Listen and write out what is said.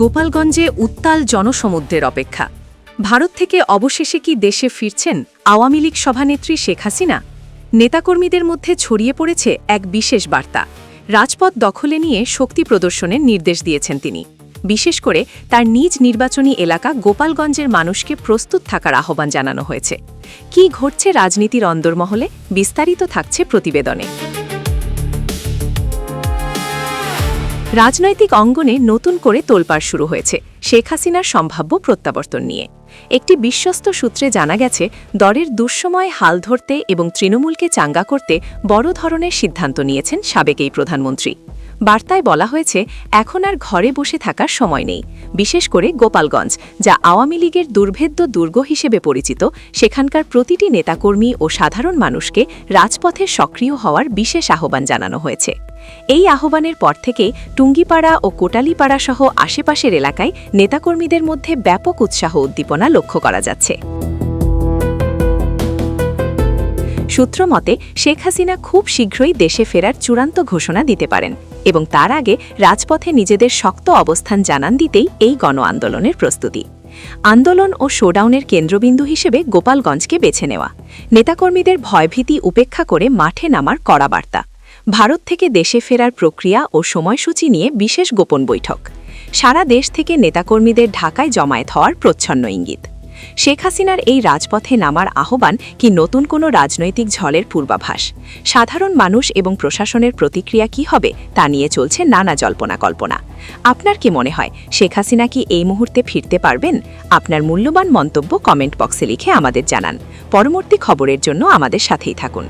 গোপালগঞ্জে উত্তাল জনসমুদ্রের অপেক্ষা। ভারত থেকে অবশেষে কি দেশে ফিরছেন আওয়ামী লীগ সভানেত্রী শেখ হাসিনা? নেতাকর্মীদের মধ্যে ছড়িয়ে পড়েছে এক বিশেষ বার্তা। রাজপথ দখলে নিয়ে শক্তি প্রদর্শনের নির্দেশ দিয়েছেন তিনি। বিশেষ করে তার নিজ নির্বাচনী এলাকা গোপালগঞ্জের মানুষকে প্রস্তুত থাকার আহ্বান জানানো হয়েছে। কি ঘটছে রাজনীতির অন্দরমহলে, বিস্তারিত থাকছে প্রতিবেদনে। রাজনৈতিক অঙ্গনে নতুন করে তোলপাড় শুরু হয়েছে শেখ হাসিনার সম্ভাব্য প্রত্যাবর্তন নিয়ে। একটি বিশ্বস্ত সূত্রে জানা গেছে, দরের দুঃসময় হাল ধরতে এবং তৃণমূলকে চাঙ্গা করতে বড় ধরনের সিদ্ধান্ত নিয়েছেন সাবেক এই প্রধানমন্ত্রী। বার্তায় বলা হয়েছে, এখন আর ঘরে বসে থাকার সময় নেই। বিশেষ করে গোপালগঞ্জ, যা আওয়ামী লীগের দুর্ভেদ্য দুর্গ হিসেবে পরিচিত, সেখানকার প্রতিটি নেতাকর্মী ও সাধারণ মানুষকে রাজপথে সক্রিয় হওয়ার বিশেষ আহ্বান জানানো হয়েছে। এই আহ্বানের পর থেকেই টুঙ্গিপাড়া ও কোটালীপাড়া সহ আশেপাশের এলাকায় নেতাকর্মীদের মধ্যে ব্যাপক উৎসাহ উদ্দীপনা লক্ষ্য করা যাচ্ছে। সূত্র মতে, শেখ হাসিনা খুব শীঘ্রই দেশে ফেরার চূড়ান্ত ঘোষণা দিতে পারেন এবং তার আগে রাজপথে নিজেদের শক্ত অবস্থান জানান দিতেই এই গণ আন্দোলনের প্রস্তুতি। আন্দোলন ও শোডাউনের কেন্দ্রবিন্দু হিসেবে গোপালগঞ্জকে বেছে নেওয়া, নেতাকর্মীদের ভয়ভীতি উপেক্ষা করে মাঠে নামার কড়া বার্তা, ভারত থেকে দেশে ফেরার প্রক্রিয়া ও সময়সূচি নিয়ে বিশেষ গোপন বৈঠক, সারা দেশ থেকে নেতাকর্মীদের ঢাকায় জমায়েত হওয়ার প্রচ্ছন্ন ইঙ্গিত। শেখ হাসিনার এই রাজপথে নামার আহ্বান কি নতুন কোনো রাজনৈতিক ঝড়ের পূর্বাভাস? সাধারণ মানুষ এবং প্রশাসনের প্রতিক্রিয়া কি হবে তা নিয়ে চলছে নানা জল্পনা কল্পনা। আপনার কি মনে হয়, শেখ হাসিনা কি এই মুহূর্তে ফিরতে পারবেন? আপনার মূল্যবান মন্তব্য কমেন্ট বক্সে লিখে আমাদের জানান। পরবর্তী খবরের জন্য আমাদের সাথেই থাকুন।